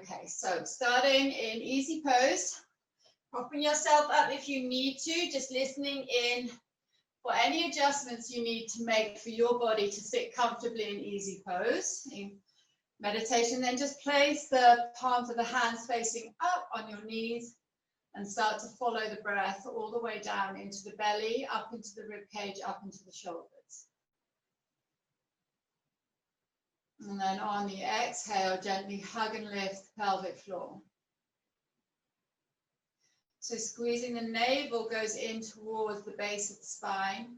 Okay, so starting in easy pose, propping yourself up if you need to, just listening in for any adjustments you need to make for your body to sit comfortably in easy pose. In meditation, then just place the palms of the hands facing up on your knees and start to follow the breath all the way down into the belly, up into the rib cage, up into the shoulders. And then on the exhale, gently hug and lift the pelvic floor. So squeezing the navel goes in towards the base of the spine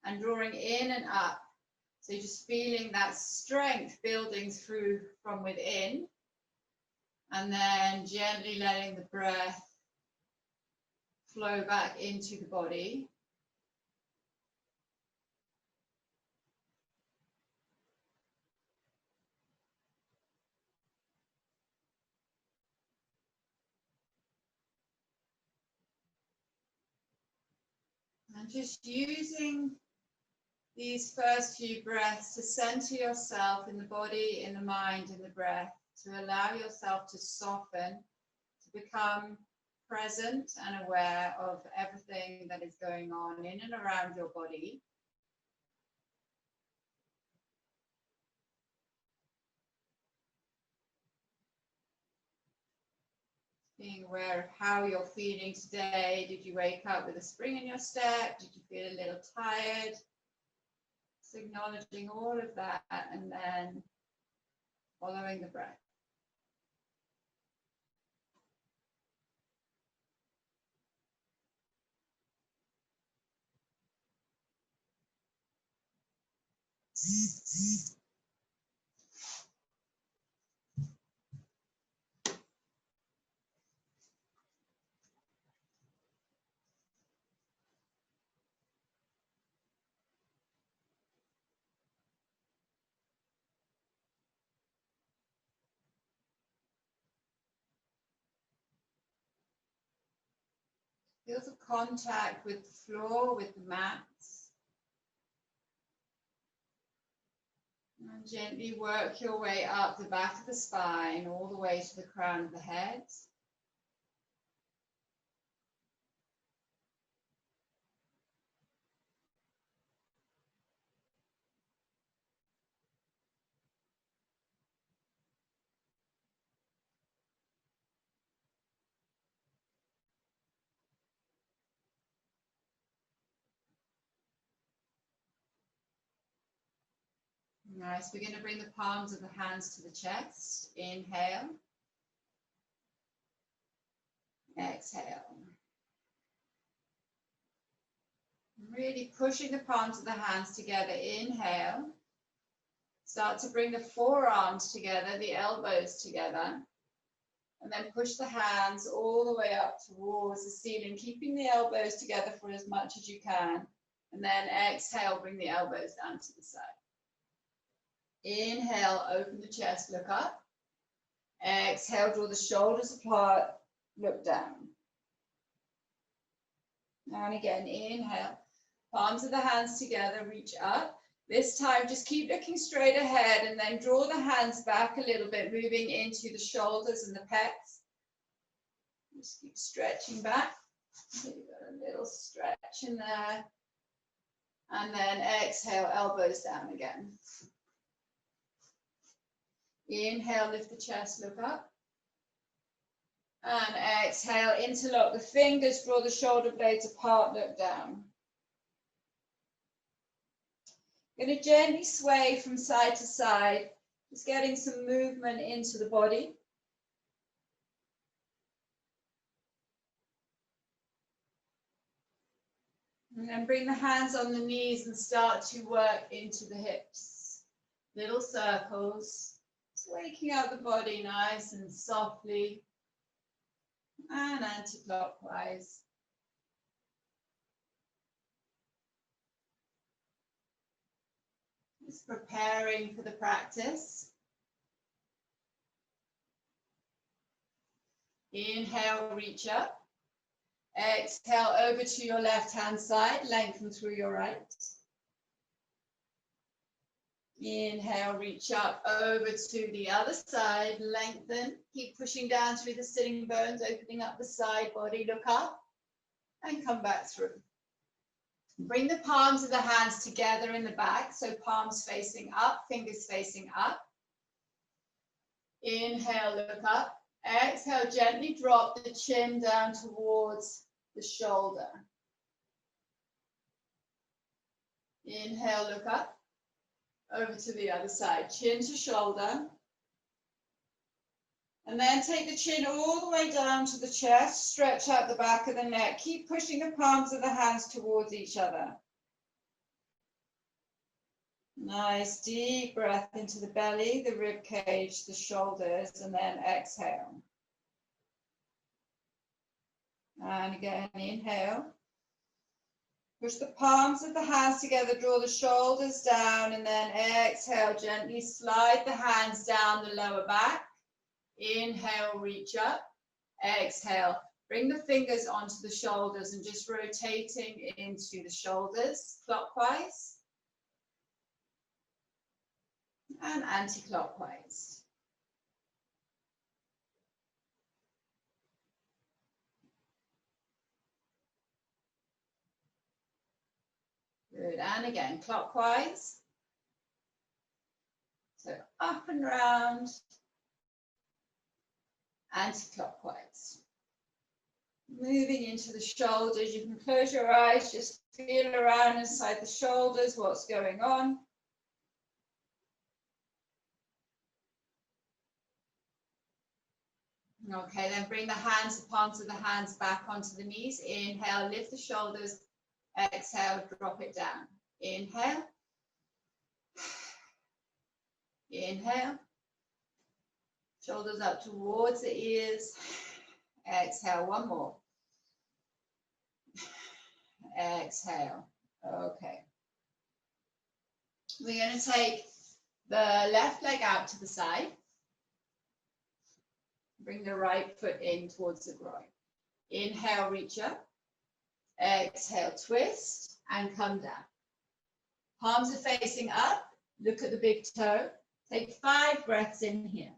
and drawing in and up. So you're just feeling that strength building through from within, and then gently letting the breath flow back into the body. And just using these first few breaths to center yourself in the body, in the mind, in the breath, to allow yourself to soften, to become present and aware of everything that is going on in and around your body. Being aware of how you're feeling today. Did you wake up with a spring in your step? Did you feel a little tired? So acknowledging all of that and then following the breath. Feel the contact with the floor, with the mats. And gently work your way up the back of the spine, all the way to the crown of the head. Nice. We're going to bring the palms of the hands to the chest. Inhale. Exhale. Really pushing the palms of the hands together. Inhale. Start to bring the forearms together, the elbows together. And then push the hands all the way up towards the ceiling, keeping the elbows together for as much as you can. And then exhale, bring the elbows down to the side. Inhale, open the chest, look up. Exhale, draw the shoulders apart, look down. Now and again, inhale, palms of the hands together, reach up. This time, just keep looking straight ahead and then draw the hands back a little bit, moving into the shoulders and the pecs. Just keep stretching back. You've got a little stretch in there. And then exhale, elbows down again. Inhale, lift the chest, look up. And exhale, interlock the fingers, draw the shoulder blades apart, look down. Going to gently sway from side to side, just getting some movement into the body. And then bring the hands on the knees and start to work into the hips. Little circles. Just waking up the body nice and softly. And anti-clockwise. Just preparing for the practice. Inhale, reach up. Exhale, over to your left hand side, lengthen through your right. Inhale, reach up over to the other side, lengthen, keep pushing down through the sitting bones, opening up the side body, look up and come back through. Bring the palms of the hands together in the back, so palms facing up, fingers facing up. Inhale, look up. Exhale, gently drop the chin down towards the shoulder. Inhale, look up. Over to the other side, chin to shoulder. And then take the chin all the way down to the chest, stretch out the back of the neck. Keep pushing the palms of the hands towards each other. Nice deep breath into the belly, the rib cage, the shoulders, and then exhale. And again, inhale. Push the palms of the hands together, draw the shoulders down, and then exhale, gently slide the hands down the lower back. Inhale, reach up. Exhale, bring the fingers onto the shoulders and just rotating into the shoulders clockwise and anti-clockwise. Good, and again, clockwise. So up and round, anti-clockwise. Moving into the shoulders, you can close your eyes, just feel around inside the shoulders, what's going on. Okay, then bring the hands, the palms of the hands back onto the knees. Inhale, lift the shoulders. Exhale, drop it down. Inhale. Inhale. Shoulders up towards the ears. Exhale, one more. Exhale. Okay. We're going to take the left leg out to the side. Bring the right foot in towards the groin. Inhale, reach up. Exhale, twist and come down. Palms are facing up. Look at the big toe. Take 5 breaths in here.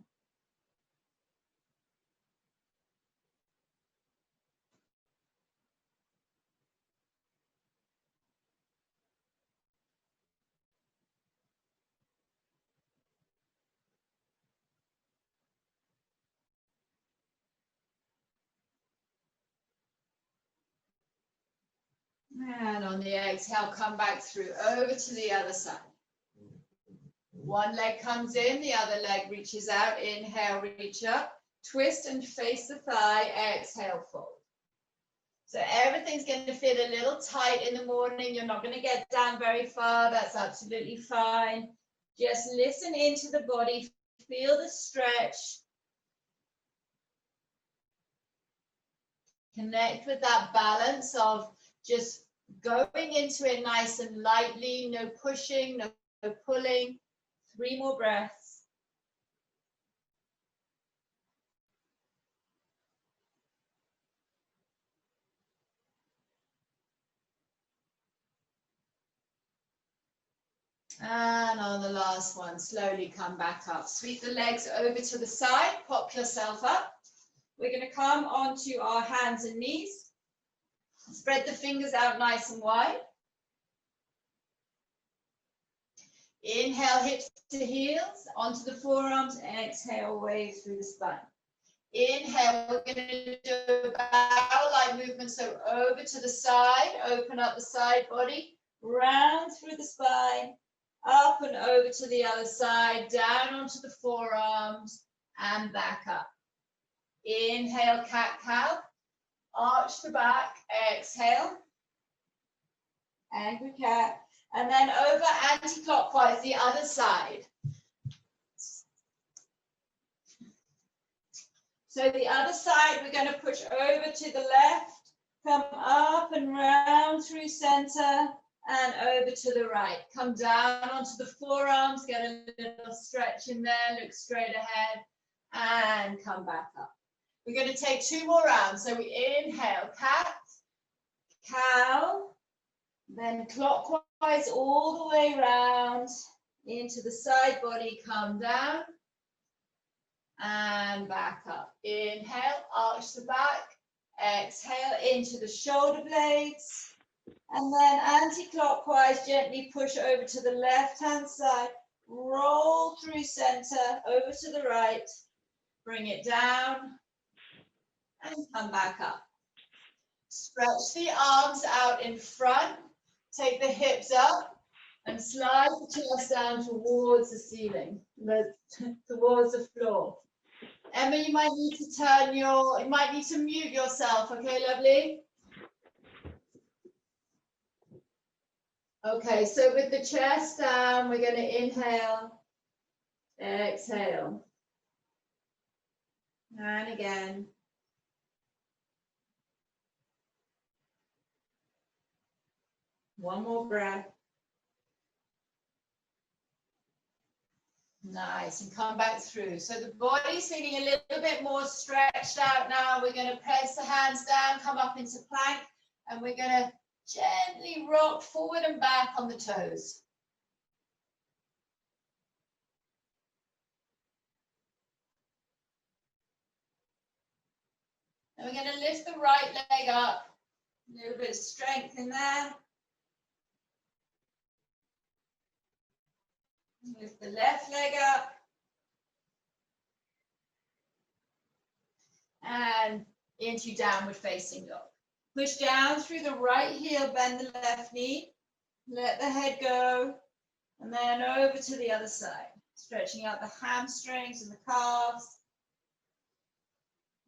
And on the exhale, come back through, over to the other side. One leg comes in, the other leg reaches out. Inhale, reach up, twist and face the thigh. Exhale, fold. So everything's going to feel a little tight in the morning. You're not going to get down very far. That's absolutely fine. Just listen into the body, feel the stretch. Connect with that balance of just going into it nice and lightly, no pushing, no pulling. 3 more breaths. And on the last one, slowly come back up. Sweep the legs over to the side, pop yourself up. We're going to come onto our hands and knees. Spread the fingers out nice and wide. Inhale, hips to heels, onto the forearms, and exhale, wave through the spine. Inhale, we're going to do a bow-like movement, so over to the side, open up the side body, round through the spine, up and over to the other side, down onto the forearms, and back up. Inhale, cat-cow, arch the back, exhale, angry cat. And then over anti-clockwise, the other side. So the other side, we're going to push over to the left, come up and round through center, and over to the right. Come down onto the forearms, get a little stretch in there, look straight ahead, and come back up. We're going to take 2 more rounds. So we inhale, cat, cow, then clockwise all the way round, into the side body, come down and back up. Inhale, arch the back. Exhale into the shoulder blades. And then anti-clockwise, gently push over to the left-hand side. Roll through center, over to the right. Bring it down and come back up. Stretch the arms out in front. Take the hips up and slide the chest down towards the ceiling, towards the floor. Emma, you might need to mute yourself, okay, lovely? Okay, so with the chest down, we're going to inhale, exhale, and again. One more breath. Nice, and come back through. So the body's feeling a little bit more stretched out now. We're going to press the hands down, come up into plank, and we're going to gently rock forward and back on the toes. And we're going to lift the right leg up. A little bit of strength in there. Lift the left leg up. And into downward facing dog. Push down through the right heel, bend the left knee. Let the head go. And then over to the other side. Stretching out the hamstrings and the calves.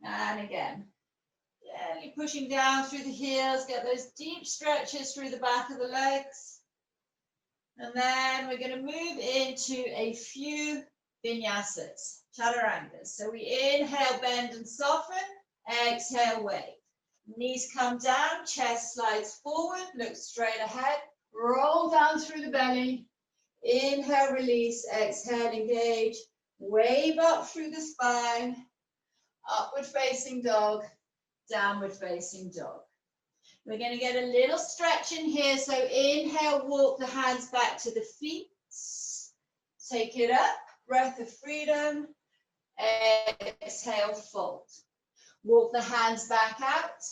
And again. Gently pushing down through the heels. Get those deep stretches through the back of the legs. And then we're going to move into a few vinyasas, chaturangas. So we inhale, bend and soften. Exhale, wave. Knees come down, chest slides forward, look straight ahead. Roll down through the belly. Inhale, release. Exhale, engage. Wave up through the spine. Upward facing dog. Downward facing dog. We're going to get a little stretch in here. So inhale, walk the hands back to the feet. Take it up, breath of freedom. Exhale, fold. Walk the hands back out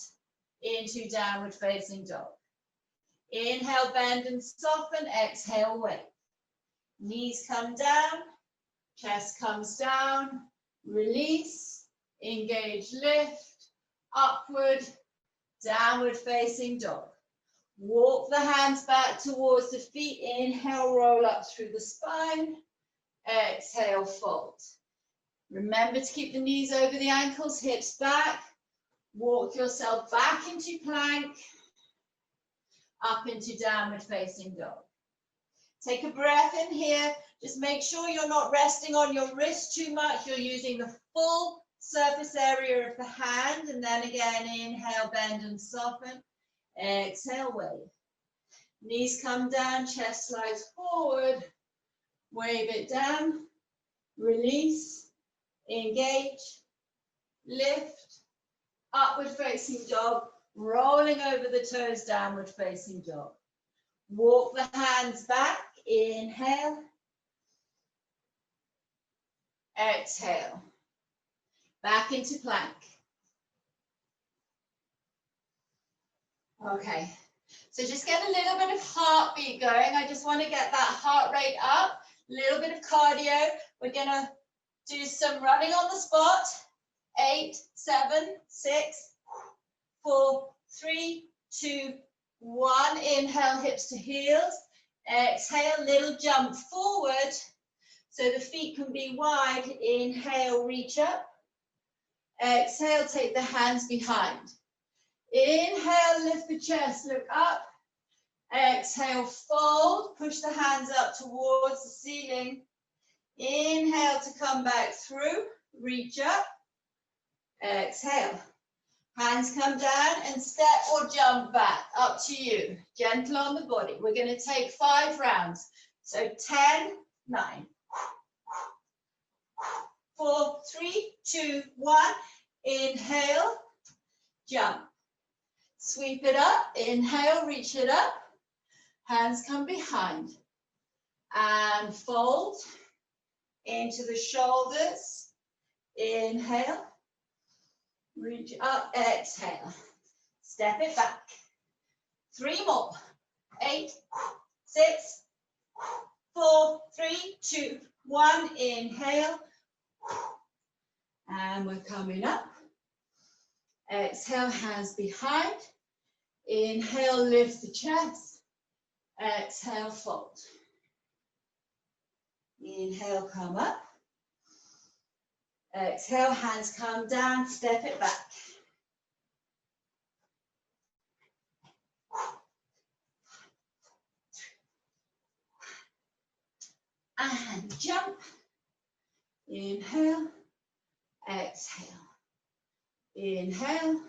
into downward facing dog. Inhale, bend and soften. Exhale, wave. Knees come down, chest comes down. Release, engage, lift, upward, downward facing dog. Walk the hands back towards the feet. Inhale, roll up through the spine. Exhale, fold. Remember to keep the knees over the ankles, hips back. Walk yourself back into plank. Up into downward facing dog. Take a breath in here. Just make sure you're not resting on your wrist too much. You're using the full surface area of the hand, and then again, inhale, bend and soften. Exhale, wave. Knees come down, chest slides forward. Wave it down. Release. Engage. Lift. Upward facing dog. Rolling over the toes, downward facing dog. Walk the hands back. Inhale. Exhale. Back into plank. Okay, so just get a little bit of heartbeat going. I just want to get that heart rate up, a little bit of cardio. We're going to do some running on the spot. 8, 7, 6, 4, 3, 2, 1. Inhale, hips to heels. Exhale, little jump forward so the feet can be wide. Inhale, reach up. Exhale, take the hands behind. Inhale, lift the chest, look up. Exhale, fold, push the hands up towards the ceiling. Inhale to come back through, reach up. Exhale. Hands come down and step or jump back, up to you. Gentle on the body. We're going to take 5 rounds. So 10, 9. 4, 3, 2, 1. Inhale, jump. Sweep it up. Inhale, reach it up. Hands come behind. and fold into the shoulders. Inhale, reach up, exhale, step it back. 3 more. 8, 6, 4, 3, 2, 1. Inhale, and we're coming up. Exhale, hands behind. Inhale, lift the chest. Exhale, fold. Inhale, come up. Exhale, hands come down, step it back. And jump. Inhale, exhale. Inhale,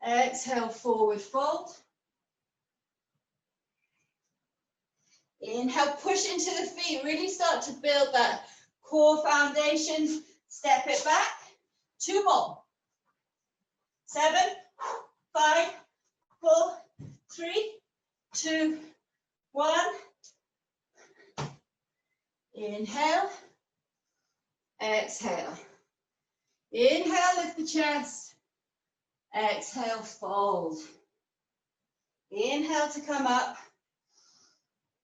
exhale, forward fold. Inhale, push into the feet, really start to build that core foundation. Step it back. 2 more. 7, 5, 4, 3, 2, 1. Inhale, exhale. Inhale, lift the chest. Exhale, fold. Inhale to come up.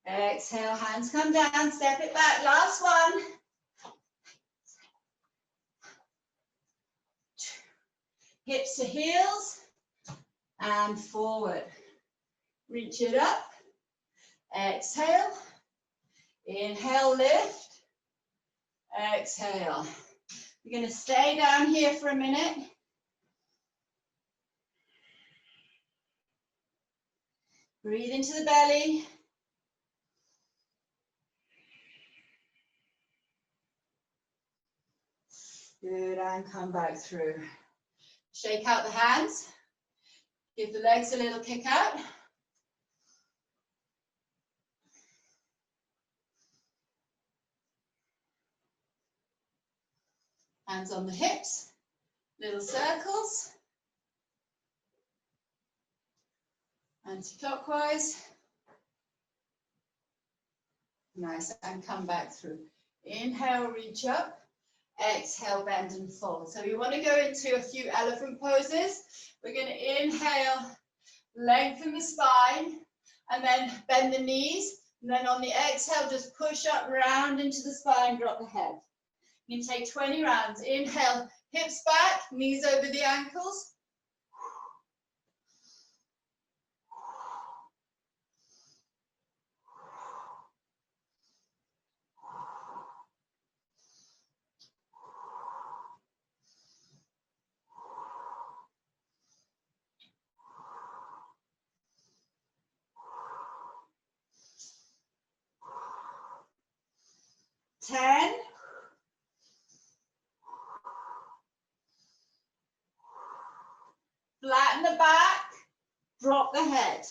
Exhale, hands come down, step it back. Last one. Hips to heels and forward. Reach it up. Exhale. Inhale, lift. Exhale. You're going to stay down here for a minute. Breathe into the belly. Good, and come back through. Shake out the hands. Give the legs a little kick out. Hands on the hips, little circles. Anti-clockwise. Nice, and come back through. Inhale, reach up. Exhale, bend and fold. So we want to go into a few elephant poses. We're going to inhale, lengthen the spine, and then bend the knees. And then on the exhale, just push up, round into the spine, drop the head. You can take 20 rounds. Inhale, hips back, knees over the ankles. Ten. Flatten the back, drop the head.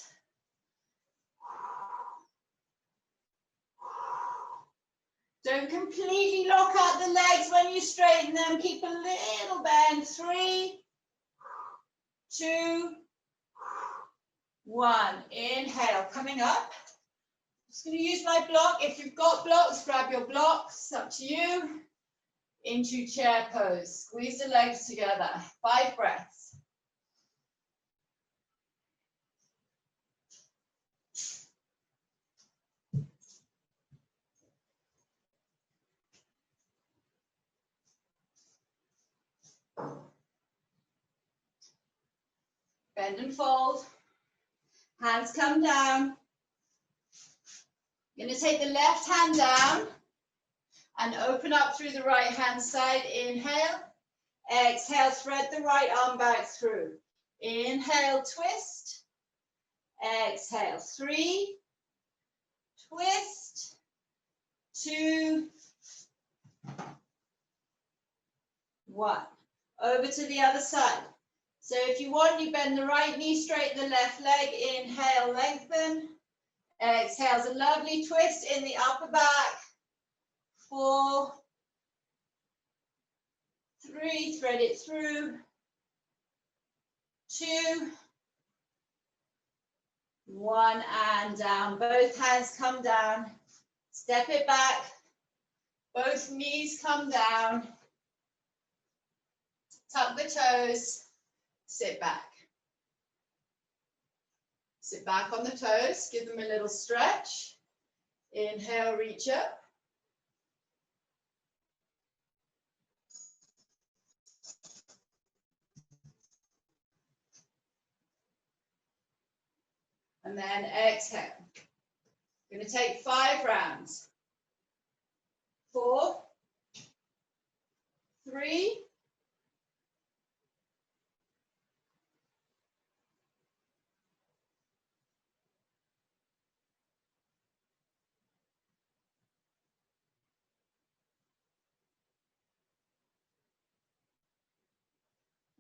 Don't completely lock out the legs when you straighten them. Keep a little bend. 3, 2, 1. Inhale, coming up. Just going to use my block. If you've got blocks, grab your blocks. It's up to you. Into chair pose. Squeeze the legs together. 5 breaths. Bend and fold. Hands come down. You're going to take the left hand down and open up through the right hand side. Inhale. Exhale, thread the right arm back through. Inhale, twist. Exhale, 3. Twist. 2. 1. Over to the other side. So if you want, you bend the right knee, straighten the left leg. Inhale, lengthen. Exhale, a lovely twist in the upper back. 4, 3, thread it through. 2, 1, and down. Both hands come down. Step it back. Both knees come down. Tuck the toes. Sit back. Sit back on the toes. Give them a little stretch. Inhale, reach up. And then exhale. We're going to take 5 rounds. 4, 3,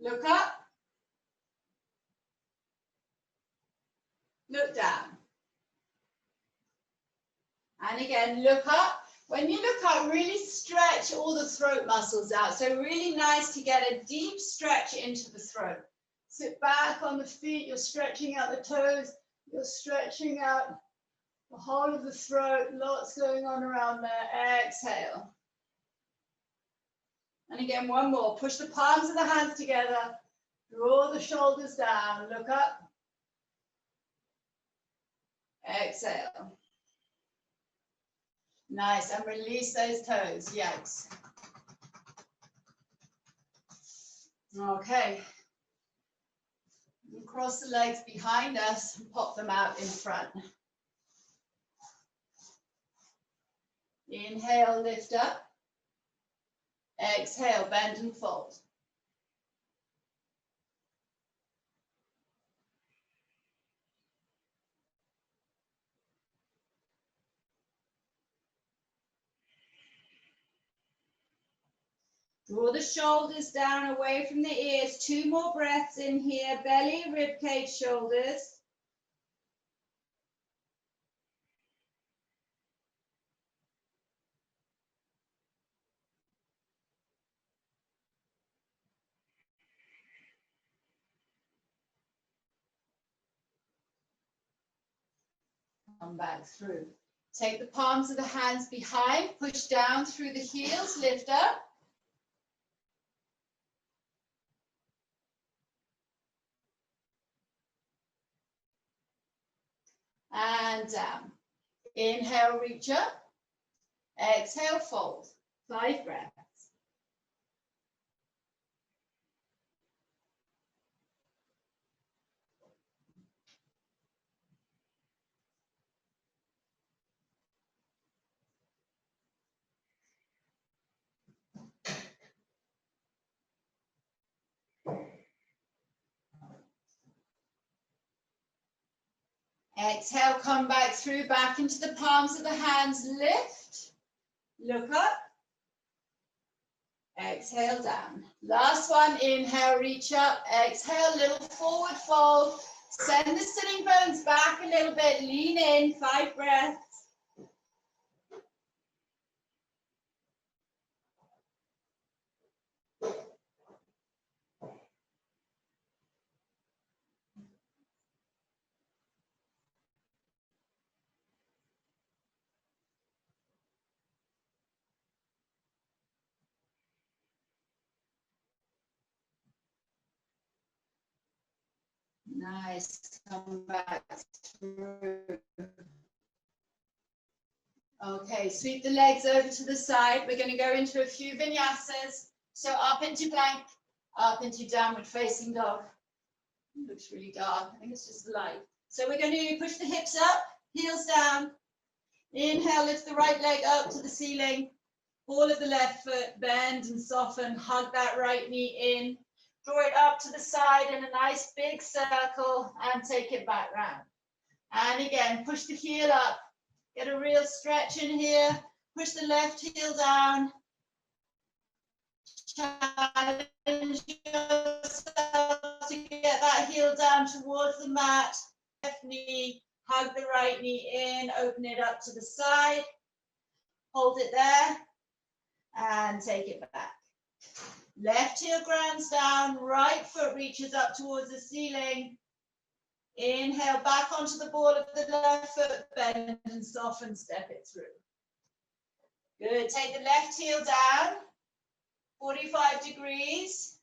2. Look up. Look down. And again, look up. When you look up, really stretch all the throat muscles out. So really nice to get a deep stretch into the throat. Sit back on the feet. You're stretching out the toes. You're stretching out the whole of the throat. Lots going on around there. Exhale. And again, one more. Push the palms of the hands together. Draw the shoulders down. Look up. Exhale. Nice. And release those toes. Yikes. Okay. Cross the legs behind us and pop them out in front. Inhale, lift up. Exhale, bend and fold. Draw the shoulders down away from the ears. 2 more breaths in here. Belly, rib cage, shoulders. Come back through. Take the palms of the hands behind. Push down through the heels. Lift up. And down. Inhale, reach up. Exhale, fold. 5 breaths. Exhale, come back through, back into the palms of the hands. Lift. Look up. Exhale, down. Last one. Inhale, reach up. Exhale, little forward fold. Send the sitting bones back a little bit. Lean in. 5 breaths. Nice. Come back through. Okay, sweep the legs over to the side. We're going to go into a few vinyasas. So up into plank, up into downward facing dog. It looks really dark. I think it's just the light. So we're going to push the hips up, heels down. Inhale, lift the right leg up to the ceiling. Ball of the left foot, bend and soften. Hug that right knee in. Draw it up to the side in a nice big circle and take it back round. And again, push the heel up. Get a real stretch in here. Push the left heel down. Challenge yourself to get that heel down towards the mat. Left knee, hug the right knee in, open it up to the side. Hold it there and take it back. Left heel grounds down, right foot reaches up towards the ceiling. Inhale back onto the ball of the left foot, bend and soften, step it through. Good. Take the left heel down, 45 degrees,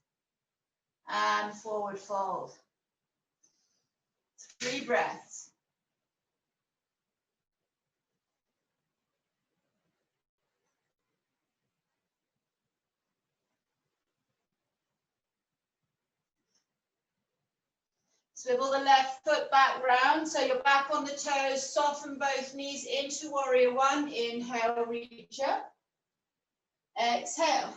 and forward fold. 3 breaths. Swivel the left foot back round, so you're back on the toes. Soften both knees into warrior one. Inhale, reach up. Exhale.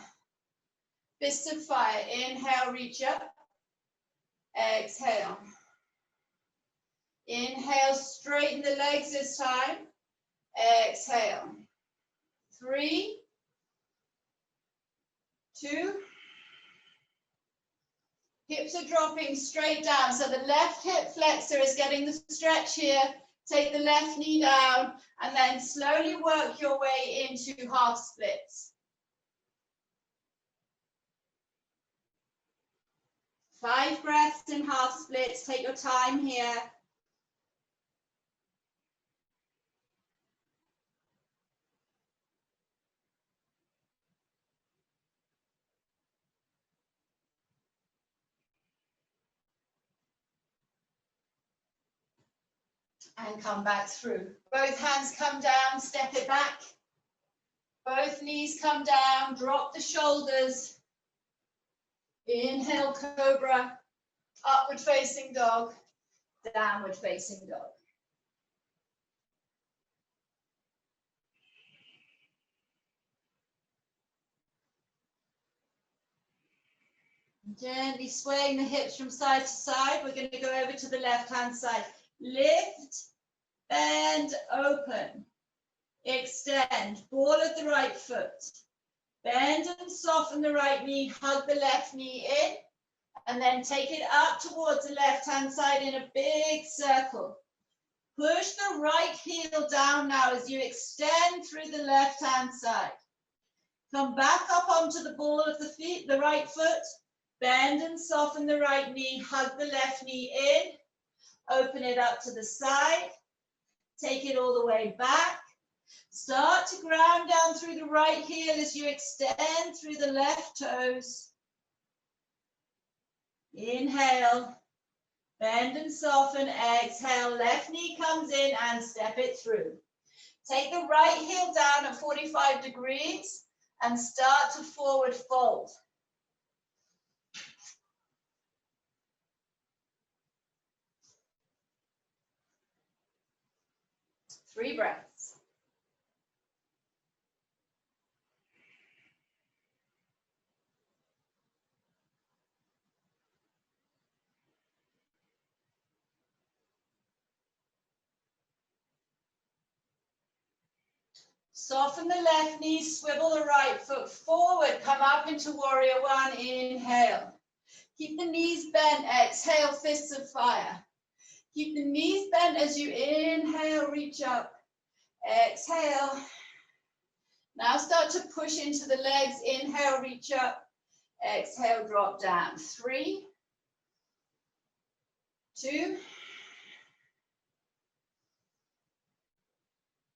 Fist of fire. Inhale, reach up. Exhale. Inhale, straighten the legs this time. Exhale. 3, 2. Hips are dropping straight down. So the left hip flexor is getting the stretch here. Take the left knee down and then slowly work your way into half splits. 5 breaths in half splits. Take your time here. And come back through. Both hands come down, step it back. Both knees come down, drop the shoulders. Inhale, cobra. Upward facing dog. Downward facing dog. Gently swaying the hips from side to side. We're going to go over to the left-hand side. Lift, bend, open. Extend, ball of the right foot. Bend and soften the right knee, hug the left knee in, and then take it up towards the left-hand side in a big circle. Push the right heel down now as you extend through the left-hand side. Come back up onto the ball of the feet, the right foot. Bend and soften the right knee, hug the left knee in, open it up to the side, take it all the way back. Start to ground down through the right heel as you extend through the left toes. Inhale, bend and soften, exhale, left knee comes in and step it through. Take the right heel down at 45 degrees and start to forward fold. Three breaths. Soften the left knee, swivel the right foot forward, come up into warrior one, inhale. Keep the knees bent, exhale, fists of fire. Keep the knees bent as you inhale, reach up, exhale. Now start to push into the legs, inhale, reach up, exhale, drop down. 3, 2,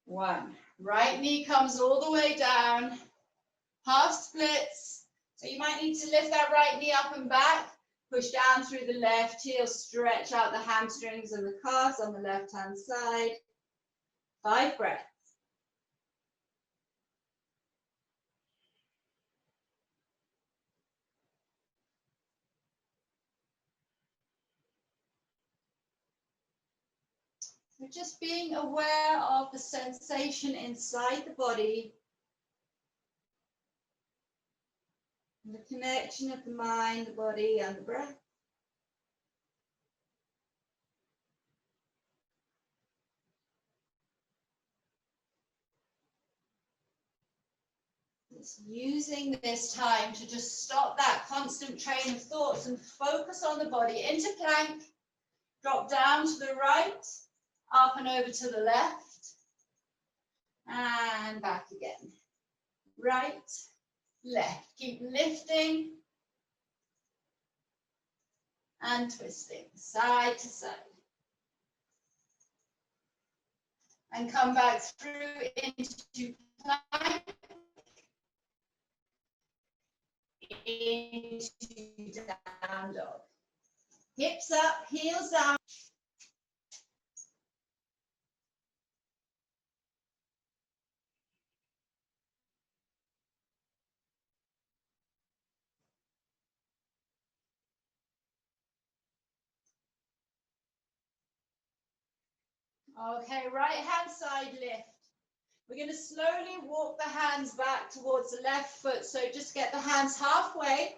1. Right knee comes all the way down, half splits. So you might need to lift that right knee up and back, push down through the left heel, stretch out the hamstrings and the calves on the left-hand side. 5 breaths. So just being aware of the sensation inside the body, and the connection of the mind, the body, and the breath. It's using this time to just stop that constant train of thoughts and focus on the body. Into plank, drop down to the right, up and over to the left, and back again. Right, left. Keep lifting and twisting, side to side. And come back through into plank. into down dog. Hips up, heels down. Okay, right hand side lift. We're going to slowly walk the hands back towards the left foot. So just get the hands halfway.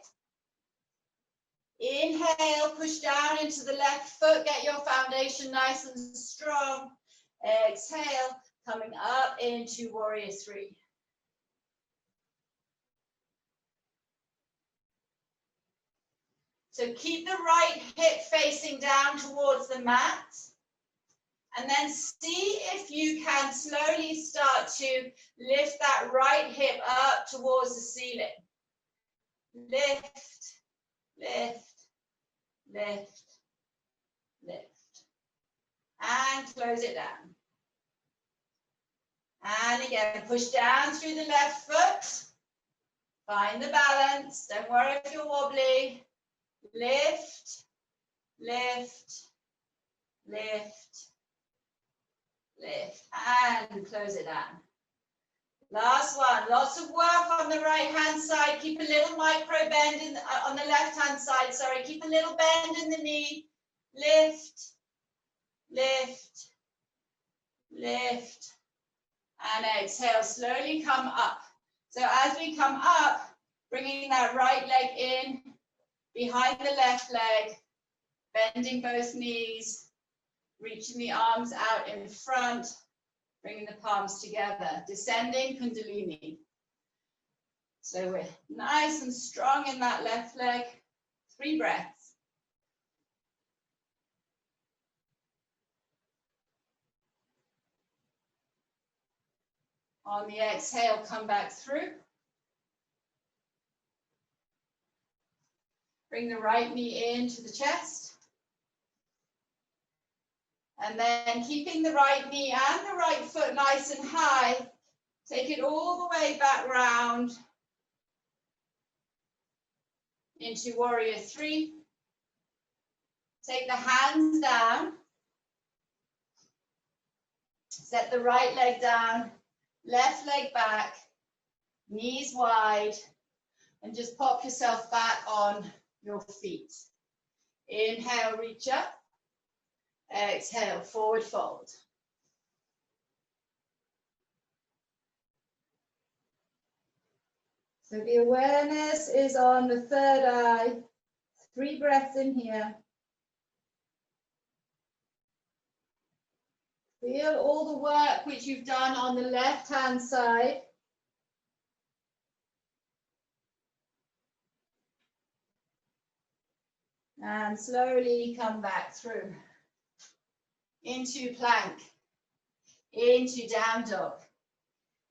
Inhale, push down into the left foot. Get your foundation nice and strong. Exhale, coming up into warrior three. So keep the right hip facing down towards the mat. And then see if you can slowly start to lift that right hip up towards the ceiling. Lift, lift, lift, lift. And close it down. And again, push down through the left foot. Find the balance. Don't worry if you're wobbly. Lift, lift, lift, lift, and close it down. Last one. Lots of work on the right hand side. Keep a little micro bend on the left hand side. Sorry, keep a little bend in the knee. Lift, lift, lift, and exhale. Slowly come up. So as we come up, bringing that right leg in behind the left leg, bending both knees, reaching the arms out in front, bringing the palms together, descending Kundalini. So we're nice and strong in that left leg. 3 breaths. On the exhale, come back through. Bring the right knee into the chest. And then keeping the right knee and the right foot nice and high, take it all the way back round into warrior three. Take the hands down. Set the right leg down, left leg back, knees wide, and just pop yourself back on your feet. Inhale, reach up. Exhale, forward fold. So the awareness is on the third eye. 3 breaths in here. Feel all the work which you've done on the left-hand side. And slowly come back through. Into plank. Into down dog.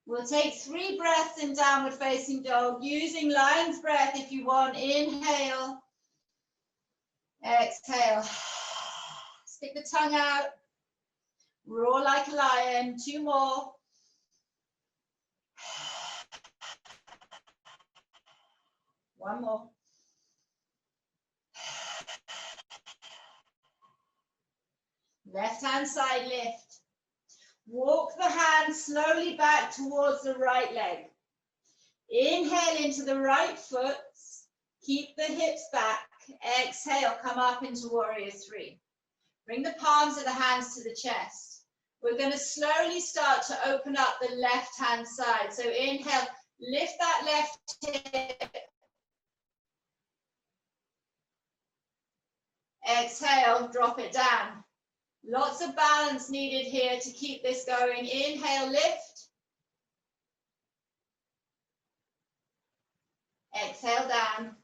We'll take 3 breaths in downward facing dog, using lion's breath if you want. Inhale. Exhale. Stick the tongue out. Roar like a lion. 2 more. One more. Left hand side lift. Walk the hands slowly back towards the right leg. Inhale into the right foot. Keep the hips back. Exhale, come up into warrior three. Bring the palms of the hands to the chest. We're going to slowly start to open up the left hand side. So inhale, lift that left hip. Exhale, drop it down. Lots of balance needed here to keep this going. Inhale, lift. Exhale, down.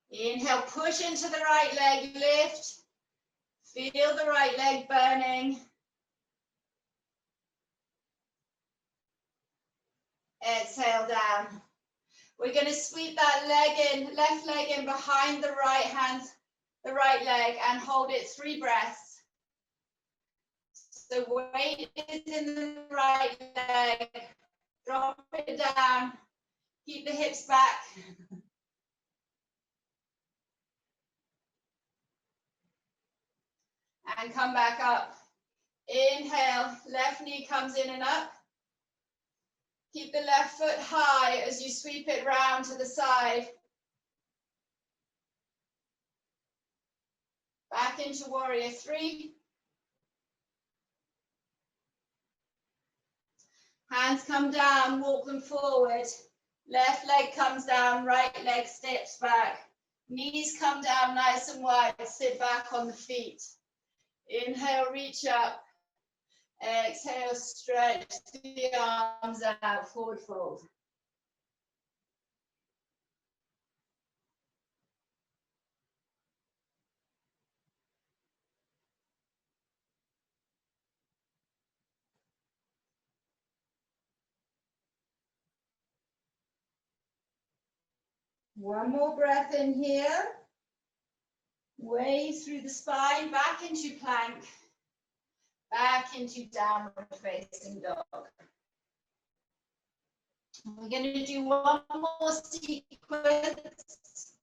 Inhale, push into the right leg, lift. Feel the right leg burning. Exhale, down. We're going to sweep that leg in, left leg in behind the right hand, the right leg, and hold it 3 breaths. So weight is in the right leg. Drop it down. Keep the hips back. And come back up. Inhale, left knee comes in and up. Keep the left foot high as you sweep it round to the side. Back into warrior three. Hands come down, walk them forward. Left leg comes down, right leg steps back. Knees come down nice and wide, sit back on the feet. Inhale, reach up. Exhale, stretch the arms out, forward fold. One more breath in here. Wave through the spine, back into plank, back into downward facing dog. We're going to do one more sequence.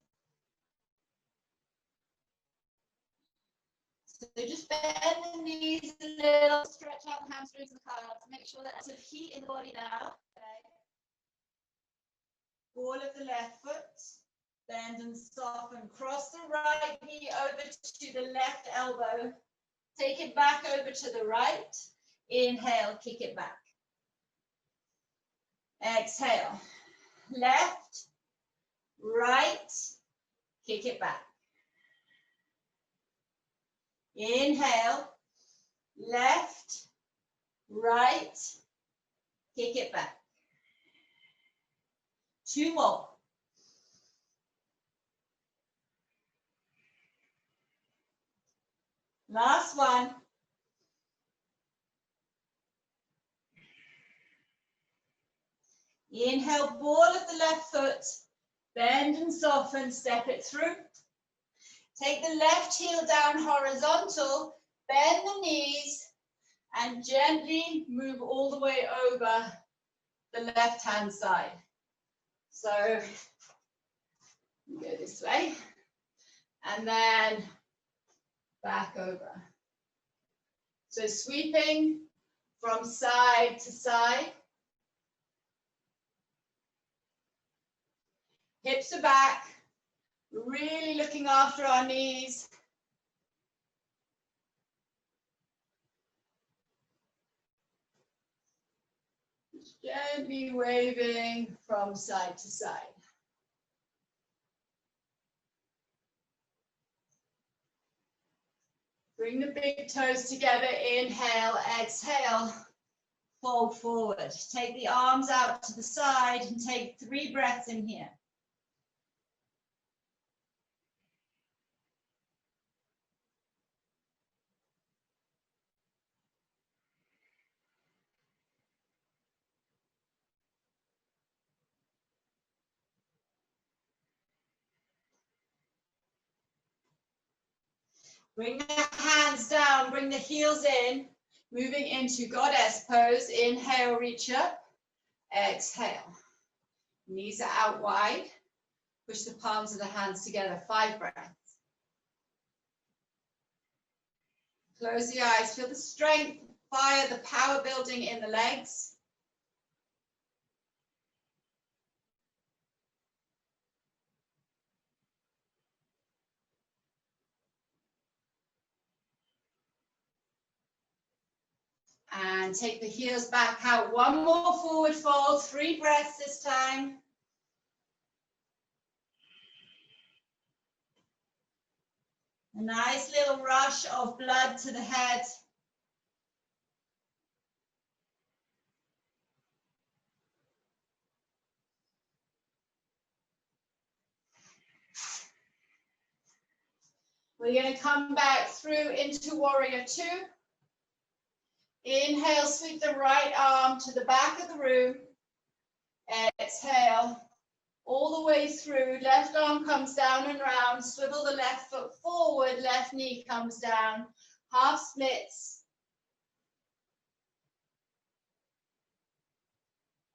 So just bend the knees a little, stretch out the hamstrings and the calves. Make sure that there's some heat in the body now. Okay. Ball of the left foot, bend and soften. Cross the right knee over to the left elbow. Take it back over to the right. Inhale, kick it back. Exhale. Left, right, kick it back. Inhale, left, right, kick it back. Two more. Last one. Inhale, ball of the left foot, bend and soften, step it through. Take the left heel down horizontal, bend the knees, and gently move all the way over the left-hand side. So, go this way, and then back over. So sweeping from side to side. Hips are back, really looking after our knees. Gently waving from side to side. Bring the big toes together, inhale, exhale, fold forward. Take the arms out to the side and take 3 breaths in here. Bring the hands down, bring the heels in, moving into goddess pose. Inhale, reach up, exhale. Knees are out wide. Push the palms of the hands together, 5 breaths. Close the eyes, feel the strength, fire, the power building in the legs. And take the heels back out. One more forward fold, 3 breaths this time. A nice little rush of blood to the head. We're going to come back through into warrior 2. Inhale, sweep the right arm to the back of the room. Exhale, all the way through. Left arm comes down and round. Swivel the left foot forward. Left knee comes down. Half splits.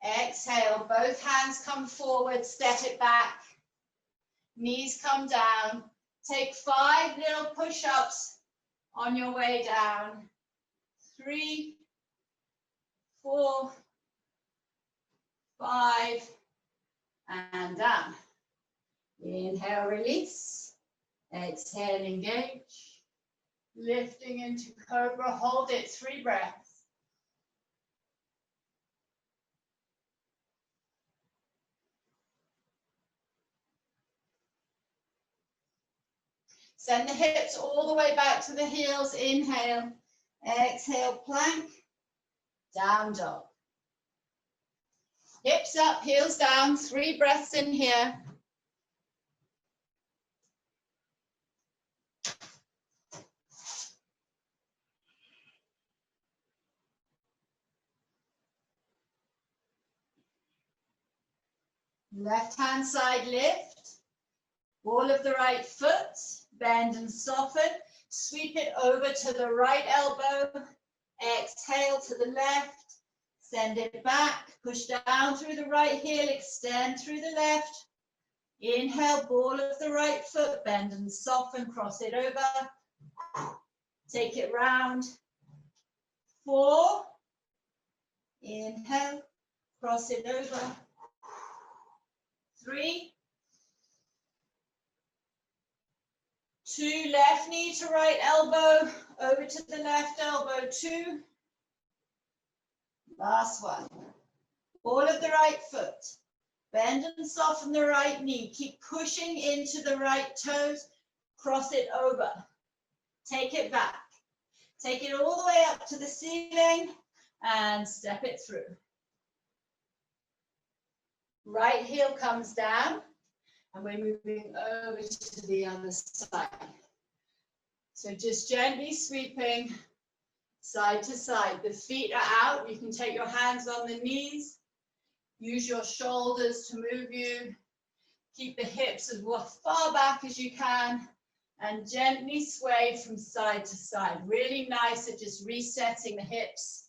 Exhale, both hands come forward, step it back. Knees come down. Take 5 little push-ups on your way down. 3, 4, 5, and down. Inhale, release. Exhale, engage. Lifting into cobra, hold it, 3 breaths. Send the hips all the way back to the heels. Inhale. Exhale, plank. Down dog. Hips up, heels down. 3 breaths in here. Left hand side lift. Ball of the right foot. Bend and soften. Sweep it over to the right elbow. Exhale to the left. Send it back. Push down through the right heel. Extend through the left. Inhale, ball of the right foot. Bend and soften. Cross it over. Take it round. 4. Inhale. Cross it over. 3. 2, left knee to right elbow, over to the left elbow, 2. Last one. Ball of the right foot. Bend and soften the right knee. Keep pushing into the right toes. Cross it over. Take it back. Take it all the way up to the ceiling and step it through. Right heel comes down. And we're moving over to the other side. So just gently sweeping side to side. The feet are out. You can take your hands on the knees. Use your shoulders to move you. Keep the hips as far back as you can. And gently sway from side to side. Really nice at just resetting the hips.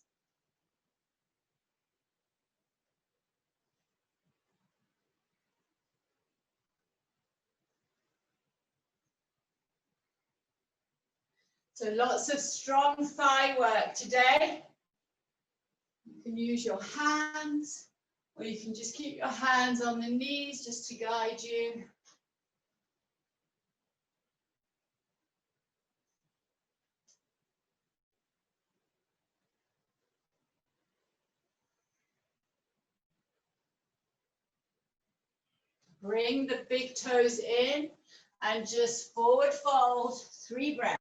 So lots of strong thigh work today. You can use your hands, or you can just keep your hands on the knees just to guide you. Bring the big toes in and just forward fold, 3 breaths.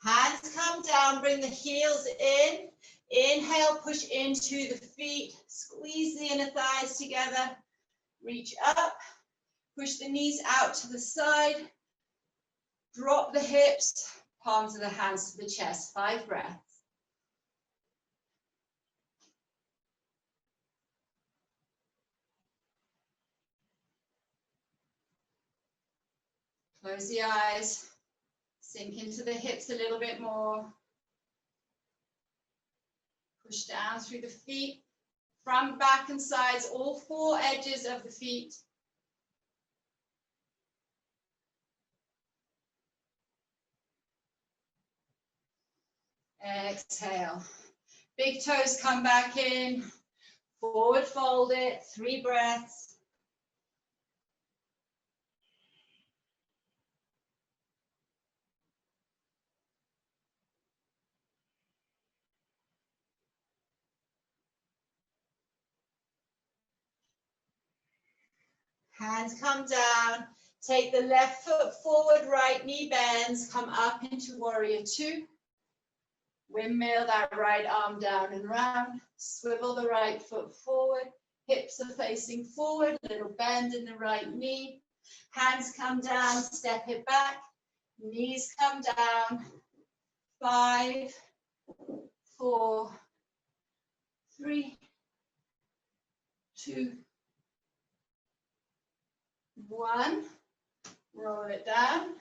Hands come down, bring the heels in. Inhale, push into the feet, squeeze the inner thighs together. Reach up, push the knees out to the side. Drop the hips, palms of the hands to the chest, 5 breaths. Close the eyes, sink into the hips a little bit more. Push down through the feet, front, back, and sides, all 4 edges of the feet. Exhale. Big toes come back in. Forward fold it, 3 breaths. Hands come down. Take the left foot forward, right knee bends. Come up into warrior 2. Windmill that right arm down and round. Swivel the right foot forward. Hips are facing forward. Little bend in the right knee. Hands come down. Step it back. Knees come down. 5, 4, 3, 2, 1. Roll it down.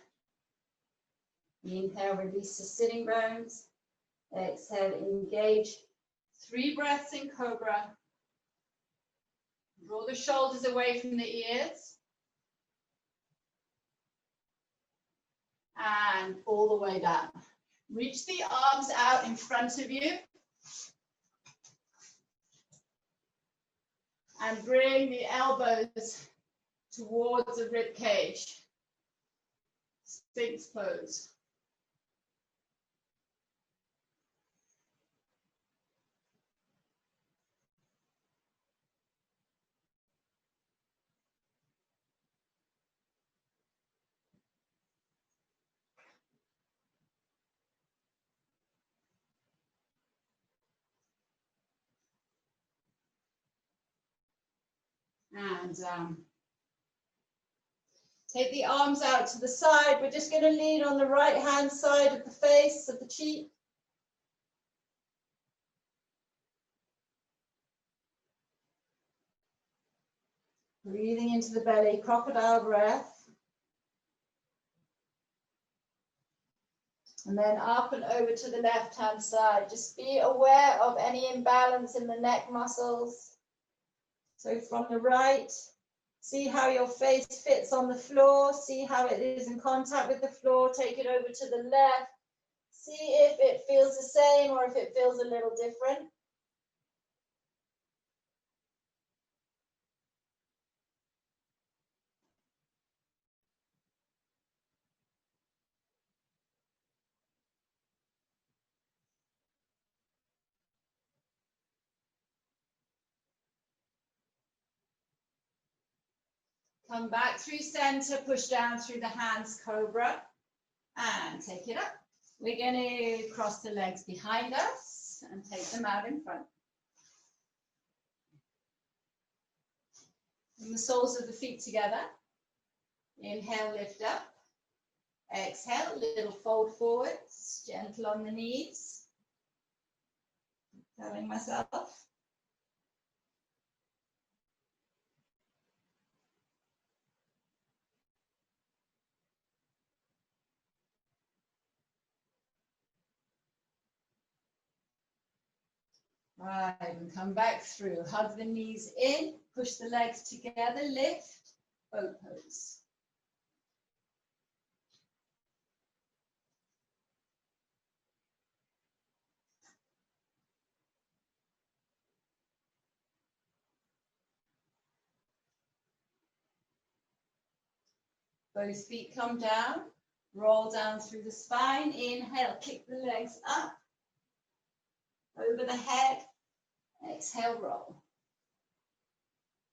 Inhale, release the sitting bones. Exhale, engage. 3 breaths in cobra. Draw the shoulders away from the ears. And all the way down. Reach the arms out in front of you. And bring the elbows towards the rib cage. Sphinx pose. And take the arms out to the side. We're just going to lean on the right hand side of the face, of the cheek. Breathing into the belly, crocodile breath. And then up and over to the left hand side. Just be aware of any imbalance in the neck muscles. So from the right, see how your face fits on the floor. See how it is in contact with the floor. Take it over to the left. See if it feels the same or if it feels a little different. Come back through center, push down through the hands, cobra, and take it up. We're going to cross the legs behind us and take them out in front. Bring the soles of the feet together. Inhale, lift up. Exhale, little fold forwards, gentle on the knees. Telling myself. Right, and come back through. Hug the knees in, push the legs together, lift, boat pose. Both feet come down, roll down through the spine. Inhale, kick the legs up, over the head. Exhale, roll.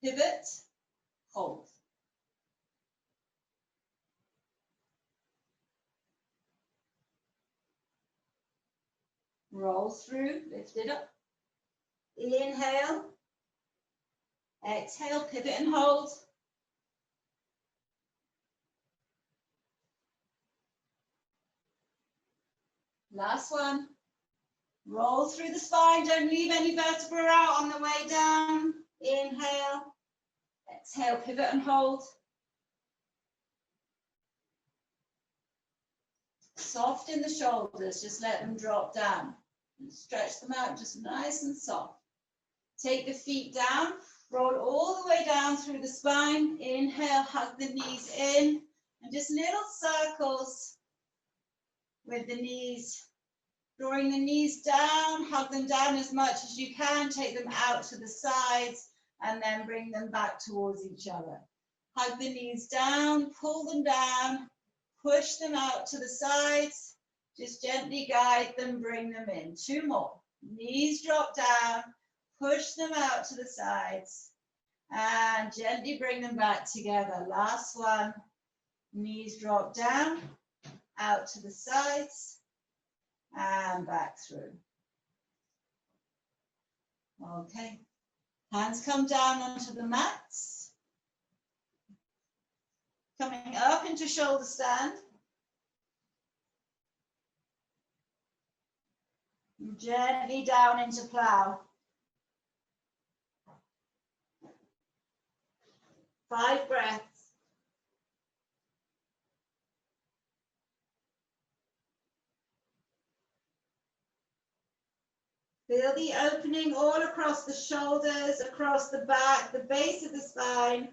Pivot, hold. Roll through, lift it up. Inhale. Exhale, pivot and hold. Last one. Roll through the spine. Don't leave any vertebra out on the way down. Inhale. Exhale, pivot and hold. Soften the shoulders. Just let them drop down. And stretch them out just nice and soft. Take the feet down. Roll all the way down through the spine. Inhale, hug the knees in. And just little circles with the knees. Drawing the knees down, hug them down as much as you can. Take them out to the sides and then bring them back towards each other. Hug the knees down, pull them down, push them out to the sides. Just gently guide them, bring them in. 2 more. Knees drop down, push them out to the sides and gently bring them back together. Last one. Knees drop down, out to the sides and back through. Okay. Hands come down onto the mats. Coming up into shoulder stand. Gently down into plow. 5 breaths. Feel the opening all across the shoulders, across the back, the base of the spine.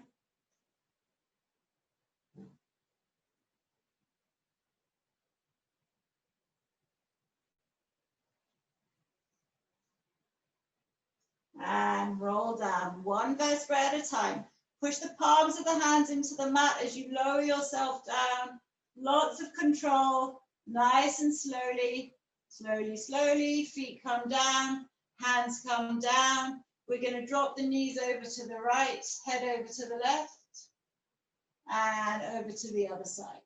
And roll down, 1 vertebra at a time. Push the palms of the hands into the mat as you lower yourself down. Lots of control, nice and slowly, slowly, slowly. Feet come down, hands come down. We're going to drop the knees over to the right, head over to the left, and over to the other side.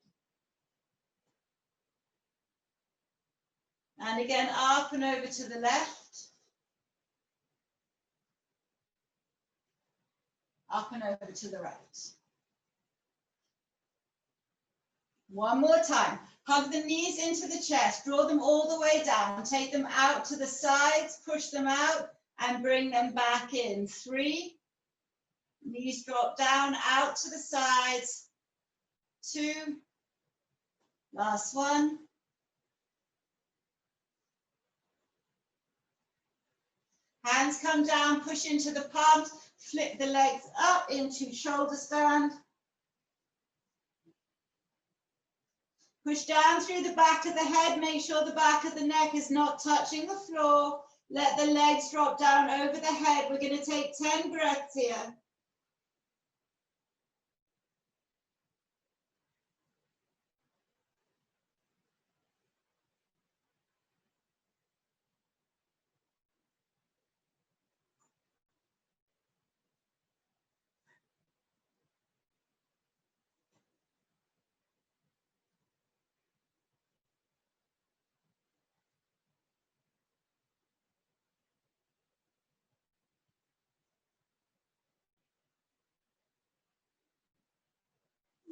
And again, up and over to the left. Up and over to the right. One more time. Hug the knees into the chest. Draw them all the way down. Take them out to the sides. Push them out and bring them back in. 3. Knees drop down, out to the sides. 2. Last one. Hands come down, push into the palms. Flip the legs up into shoulder stand. Push down through the back of the head. Make sure the back of the neck is not touching the floor. Let the legs drop down over the head. We're going to take 10 breaths here.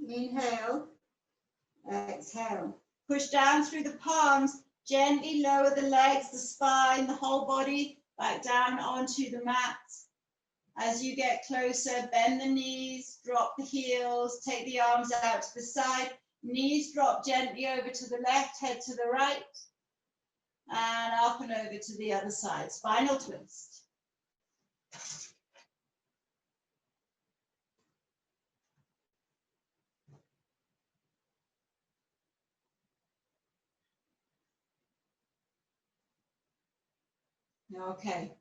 Inhale, exhale. Push down through the palms, gently lower the legs, the spine, the whole body back down onto the mat. As you get closer, bend the knees, drop the heels, take the arms out to the side. Knees drop gently over to the left, head to the right, and up and over to the other side. Spinal twist. Okay,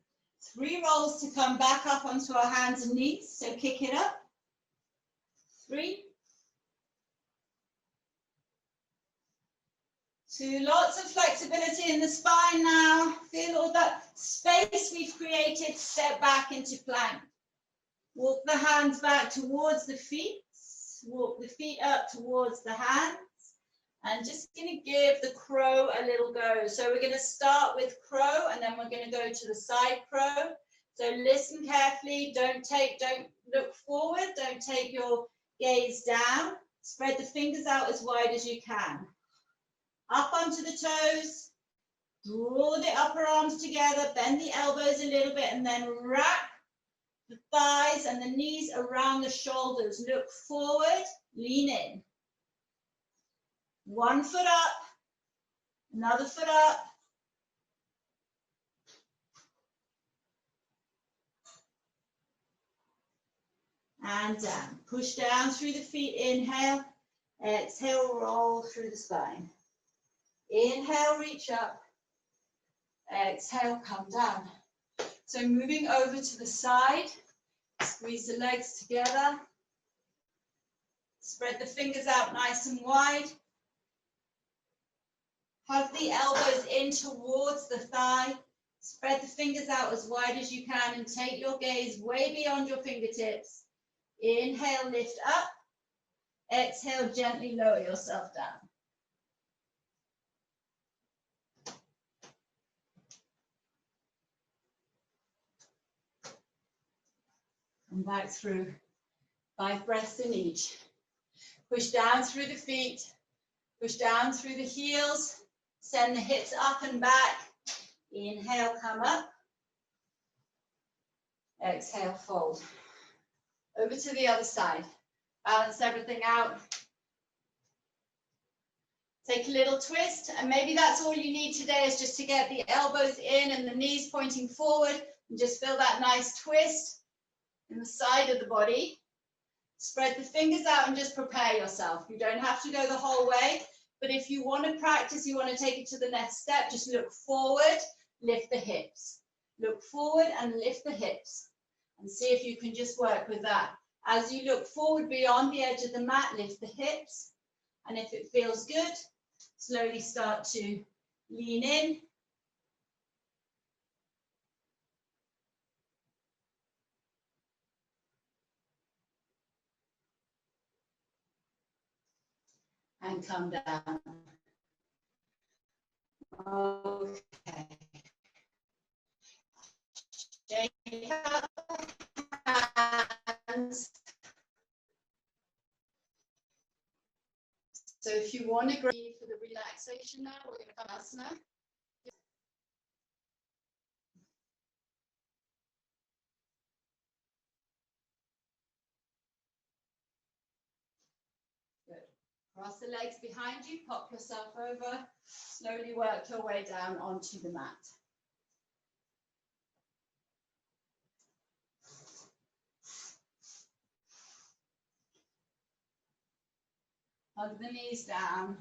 3 rolls to come back up onto our hands and knees. So kick it up. 3, 2, lots of flexibility in the spine now. Feel all that space we've created. Step back into plank. Walk the hands back towards the feet. Walk the feet up towards the hands. And just going to give the crow a little go. So we're going to start with crow, and then we're going to go to the side crow. So listen carefully. Don't look forward. Don't take your gaze down. Spread the fingers out as wide as you can. Up onto the toes. Draw the upper arms together. Bend the elbows a little bit, and then wrap the thighs and the knees around the shoulders. Look forward. Lean in. 1 foot up, another foot up. And down. Push down through the feet, inhale. Exhale, roll through the spine. Inhale, reach up. Exhale, come down. So moving over to the side, squeeze the legs together. Spread the fingers out nice and wide. Hug the elbows in towards the thigh. Spread the fingers out as wide as you can and take your gaze way beyond your fingertips. Inhale, lift up. Exhale, gently lower yourself down. Come back through. 5 breaths in each. Push down through the feet. Push down through the heels. Send the hips up and back. Inhale, come up. Exhale, fold. Over to the other side. Balance everything out. Take a little twist, and maybe that's all you need today, is just to get the elbows in and the knees pointing forward, and just feel that nice twist in the side of the body. Spread the fingers out and just prepare yourself. You don't have to go the whole way, but if you want to practice, you want to take it to the next step, just look forward, lift the hips. Look forward and lift the hips, and see if you can just work with that. As you look forward beyond the edge of the mat, lift the hips, and if it feels good, slowly start to lean in. And come down. Okay. Shake out the hands. So if you want to go for the relaxation now, we're going to come asana. Good. Cross the legs behind you, pop yourself over, slowly work your way down onto the mat. Hug the knees down.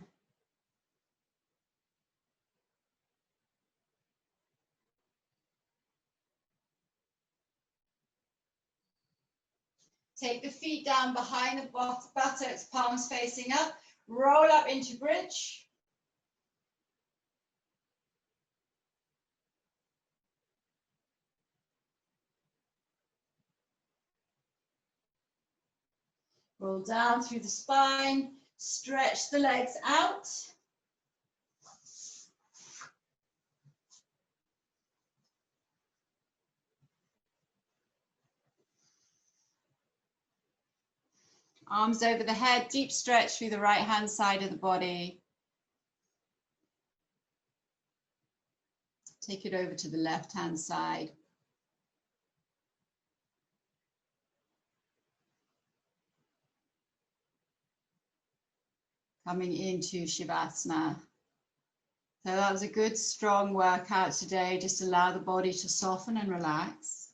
Take the feet down behind the buttocks, palms facing up. Roll up into bridge. Roll down through the spine. Stretch the legs out. Arms over the head, deep stretch through the right hand side of the body. Take it over to the left hand side. Coming into Shavasana. So that was a good strong workout today. Just allow the body to soften and relax.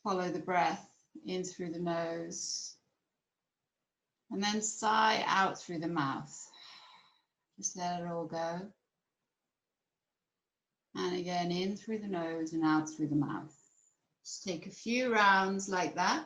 Follow the breath in through the nose and then sigh out through the mouth. Just let it all go. And again, in through the nose and out through the mouth. Just take a few rounds like that.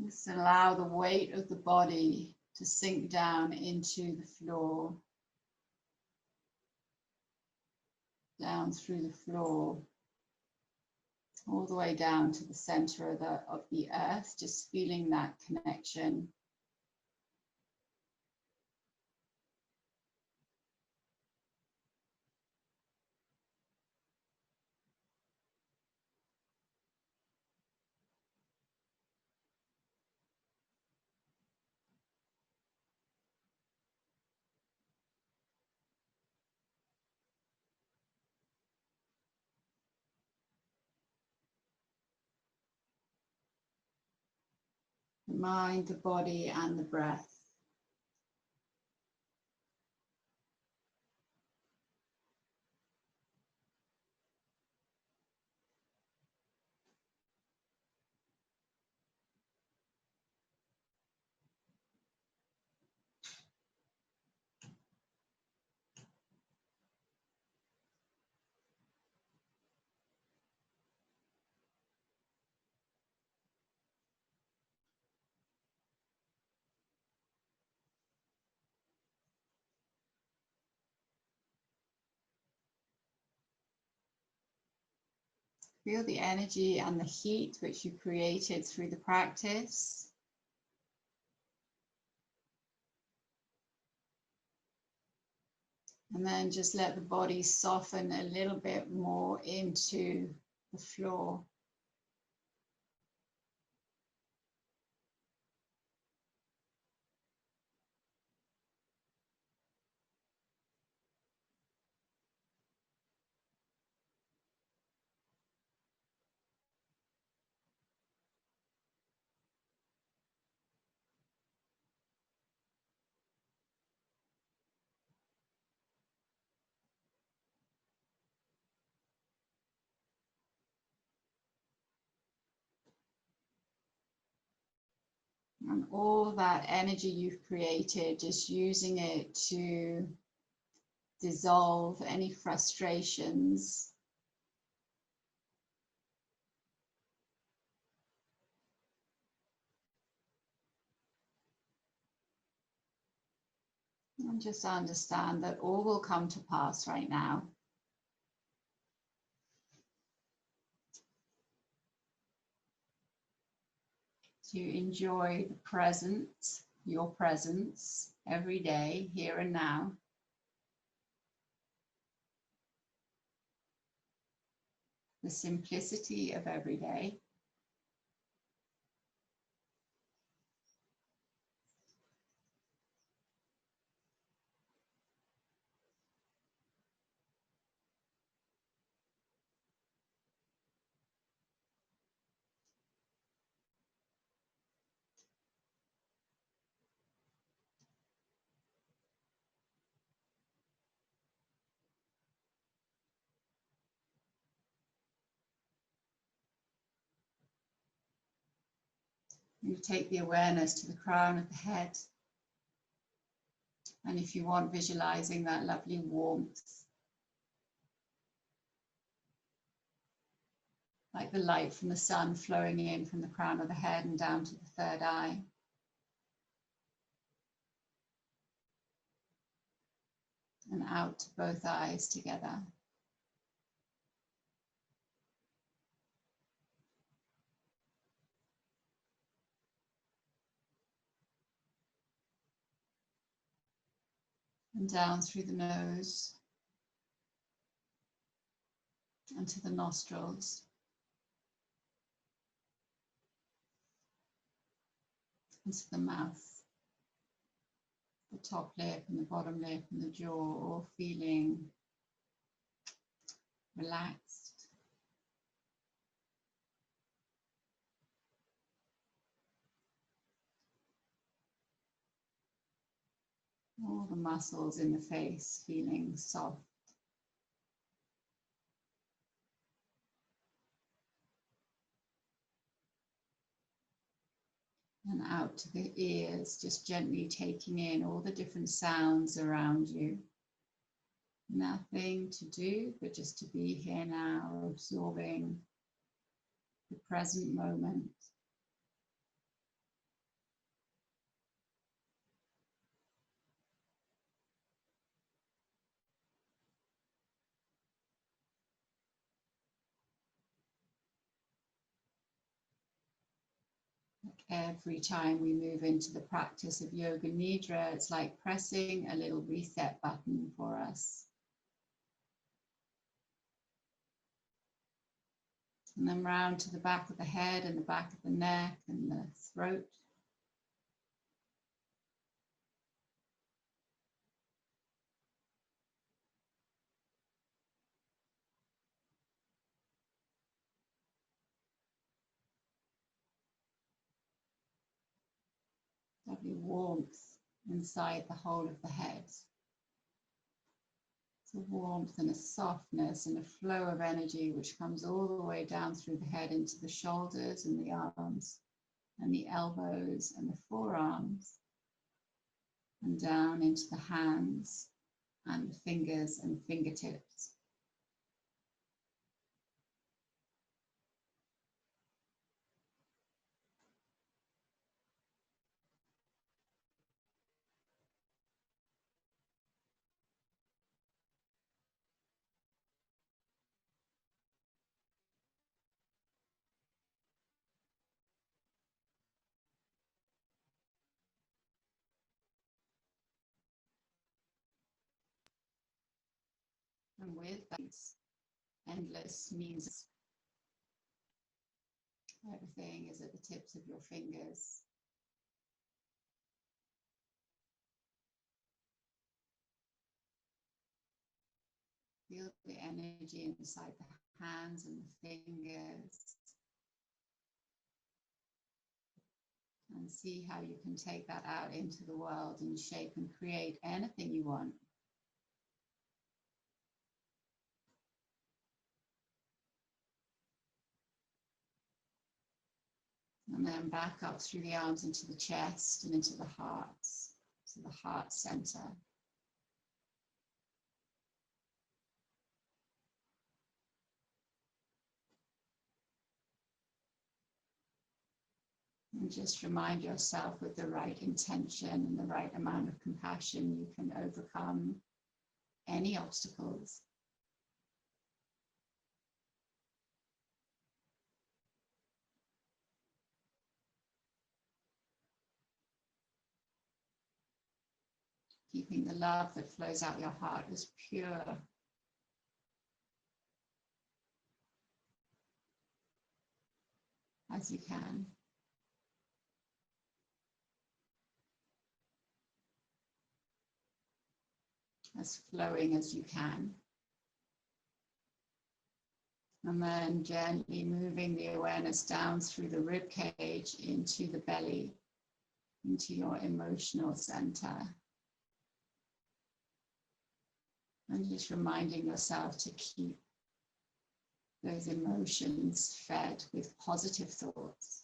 Just allow the weight of the body to sink down into the floor. Down through the floor. All the way down to the center of the earth, just feeling that connection. The mind, the body, and the breath. Feel the energy and the heat which you created through the practice. And then just let the body soften a little bit more into the floor. And all that energy you've created, just using it to dissolve any frustrations. And just understand that all will come to pass right now. To enjoy the present, your presence every day, here and now. The simplicity of every day. You take the awareness to the crown of the head. And if you want, visualizing that lovely warmth, like the light from the sun flowing in from the crown of the head and down to the third eye. And out to both eyes together. And down through the nose and to the nostrils. Into the mouth, the top lip and the bottom lip and the jaw, all feeling relaxed. All the muscles in the face feeling soft. And out to the ears, just gently taking in all the different sounds around you. Nothing to do, but just to be here now, absorbing the present moment. Every time we move into the practice of Yoga Nidra, it's like pressing a little reset button for us. And then round to the back of the head and the back of the neck and the throat. Lovely warmth inside the whole of the head. It's a warmth and a softness and a flow of energy which comes all the way down through the head into the shoulders and the arms and the elbows and the forearms and down into the hands and the fingers and fingertips. with these endless means. Everything is at the tips of your fingers. Feel the energy inside the hands and the fingers. And see how you can take that out into the world and shape and create anything you want. And then back up through the arms into the chest and into the heart, to the heart center. And just remind yourself, with the right intention and the right amount of compassion, you can overcome any obstacles. Keeping the love that flows out your heart as pure as you can. As flowing as you can. And then gently moving the awareness down through the rib cage into the belly, into your emotional center. And just reminding yourself to keep those emotions fed with positive thoughts.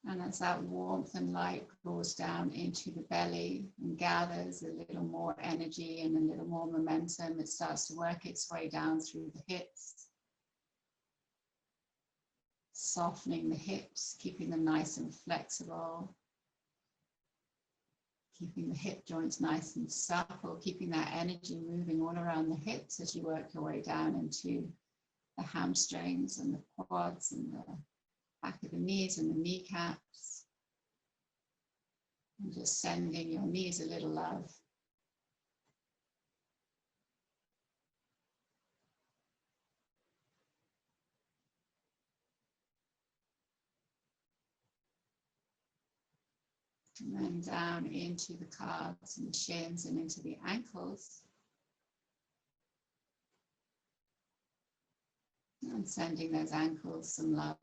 And as that warmth and light draws down into the belly and gathers a little more energy and a little more momentum, it starts to work its way down through the hips, softening the hips, keeping them nice and flexible, keeping the hip joints nice and supple, keeping that energy moving all around the hips as you work your way down into the hamstrings and the quads and the back of the knees and the kneecaps. And just sending your knees a little love. And then down into the calves and shins and into the ankles. And sending those ankles some love.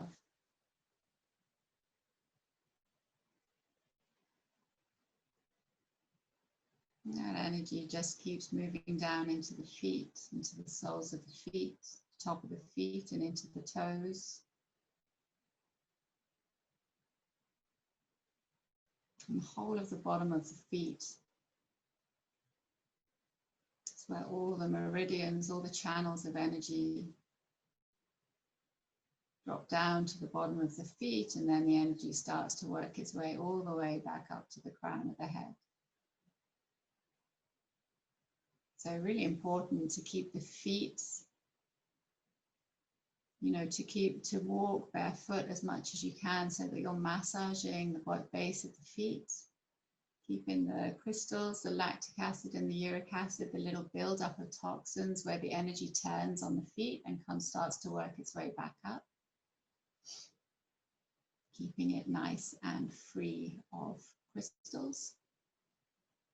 That energy just keeps moving down into the feet, into the soles of the feet, top of the feet and into the toes. And the whole of the bottom of the feet. It's where all the meridians, all the channels of energy drop down to the bottom of the feet, and then the energy starts to work its way all the way back up to the crown of the head. So really important to keep the feet, to walk barefoot as much as you can so that you're massaging the base of the feet, keeping the crystals, the lactic acid and the uric acid, the little buildup of toxins where the energy turns on the feet and starts to work its way back up. Keeping it nice and free of crystals.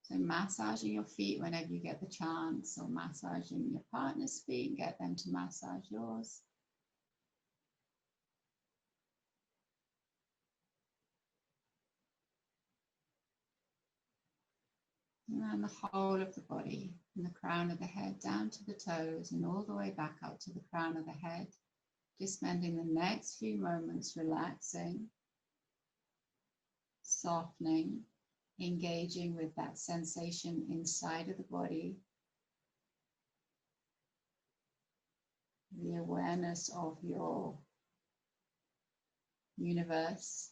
So massaging your feet whenever you get the chance, or massaging your partner's feet, get them to massage yours. And then the whole of the body, from the crown of the head down to the toes and all the way back up to the crown of the head. Just spending the next few moments relaxing, softening, engaging with that sensation inside of the body. The awareness of your universe.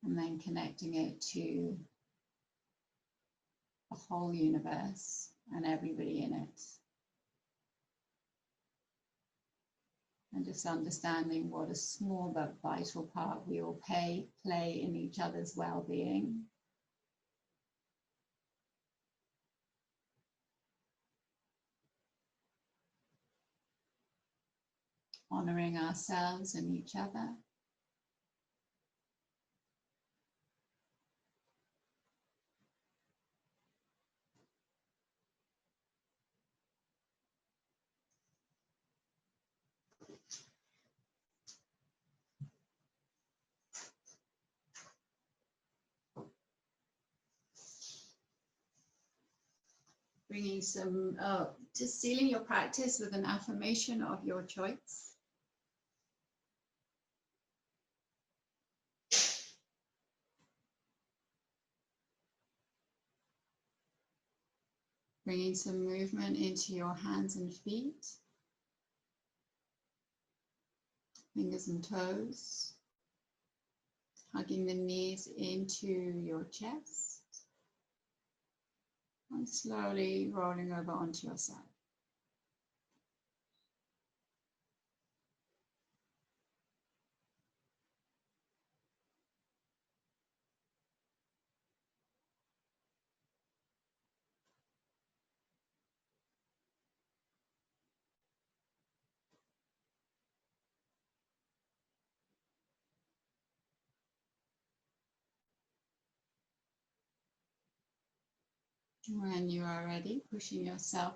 And then connecting it to the whole universe and everybody in it. And just understanding what a small but vital part we all play in each other's well-being. Honoring ourselves and each other. Bringing some, just sealing your practice with an affirmation of your choice. Bringing some movement into your hands and feet, fingers and toes, hugging the knees into your chest, and slowly rolling over onto your side. When you are ready, pushing yourself